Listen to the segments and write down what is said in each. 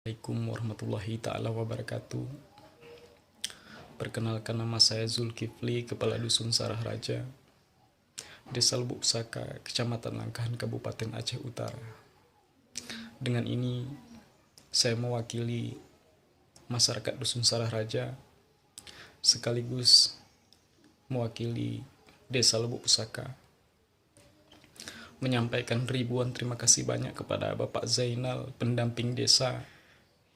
Assalamualaikum warahmatullahi ta'ala wabarakatuh. Perkenalkan, nama saya Zulkifli, Kepala Dusun Sarah Raja, Desa Lubuk Saka, Kecamatan Langkahan, Kabupaten Aceh Utara. Dengan ini, saya mewakili masyarakat Dusun Sarah Raja, sekaligus mewakili Desa Lubuk Saka, menyampaikan ribuan terima kasih banyak kepada Bapak Zainal, pendamping desa,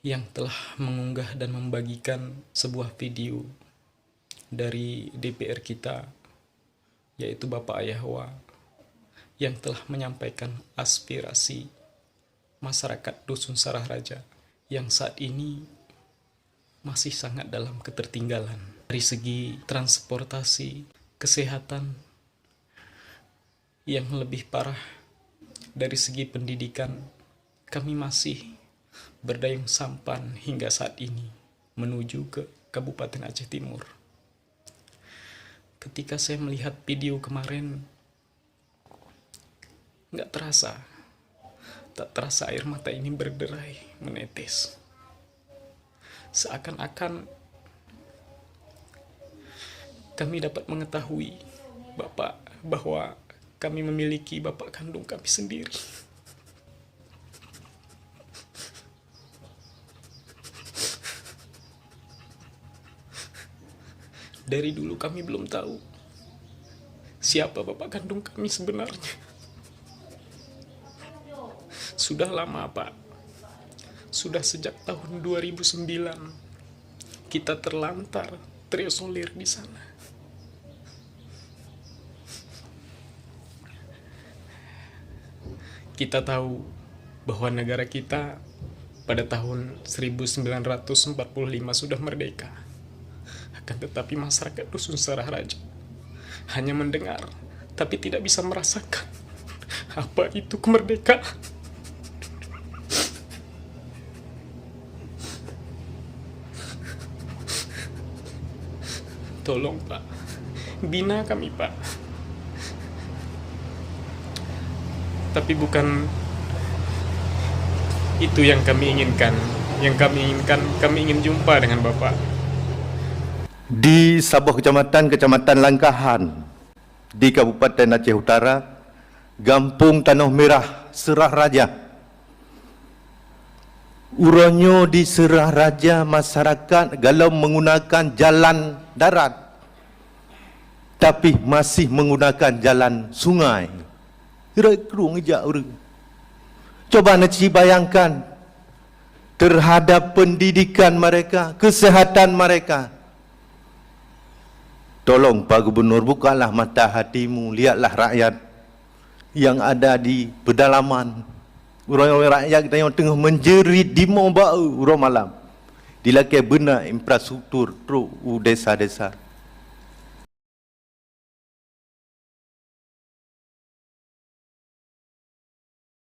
yang telah mengunggah dan membagikan sebuah video dari DPR kita, yaitu Bapak Ayahwa, yang telah menyampaikan aspirasi masyarakat Dusun Sarah Raja yang saat ini masih sangat dalam ketertinggalan dari segi transportasi, kesehatan, yang lebih parah dari segi pendidikan. Kami masih berdayung sampan hingga saat ini menuju ke Kabupaten Aceh Timur. Ketika saya melihat video kemarin, tak terasa air mata ini berderai menetes. Seakan-akan kami dapat mengetahui bahwa kami memiliki bapak kandung kami sendiri. Dari dulu kami belum tahu siapa bapak kandung kami sebenarnya. Sudah lama, Pak. Sudah sejak tahun 2009 kita terlantar, terisolir di sana. Kita tahu bahwa negara kita pada tahun 1945 sudah merdeka. Akan tetapi masyarakat Dusun Sarah Raja hanya mendengar, tapi tidak bisa merasakan apa itu kemerdekaan. Tolong, Pak, bina kami, Pak. Tapi bukan itu yang kami inginkan. Yang kami ingin jumpa dengan Bapak. Di sebuah kecamatan Langkahan di Kabupaten Aceh Utara, Gampung Tanah Merah, Sarah Raja. Uronyo di Sarah Raja, masyarakat kalau menggunakan jalan darat, tapi masih menggunakan jalan sungai. Coba nanti bayangkan terhadap pendidikan mereka, kesehatan mereka. Tolong Pak Gubernur, bukalah mata hatimu, lihatlah rakyat yang ada di pedalaman. Orang-orang rakyat kita yang tengah menjerit di mau bau urang malam. Dilakai benar infrastruktur desa-desa.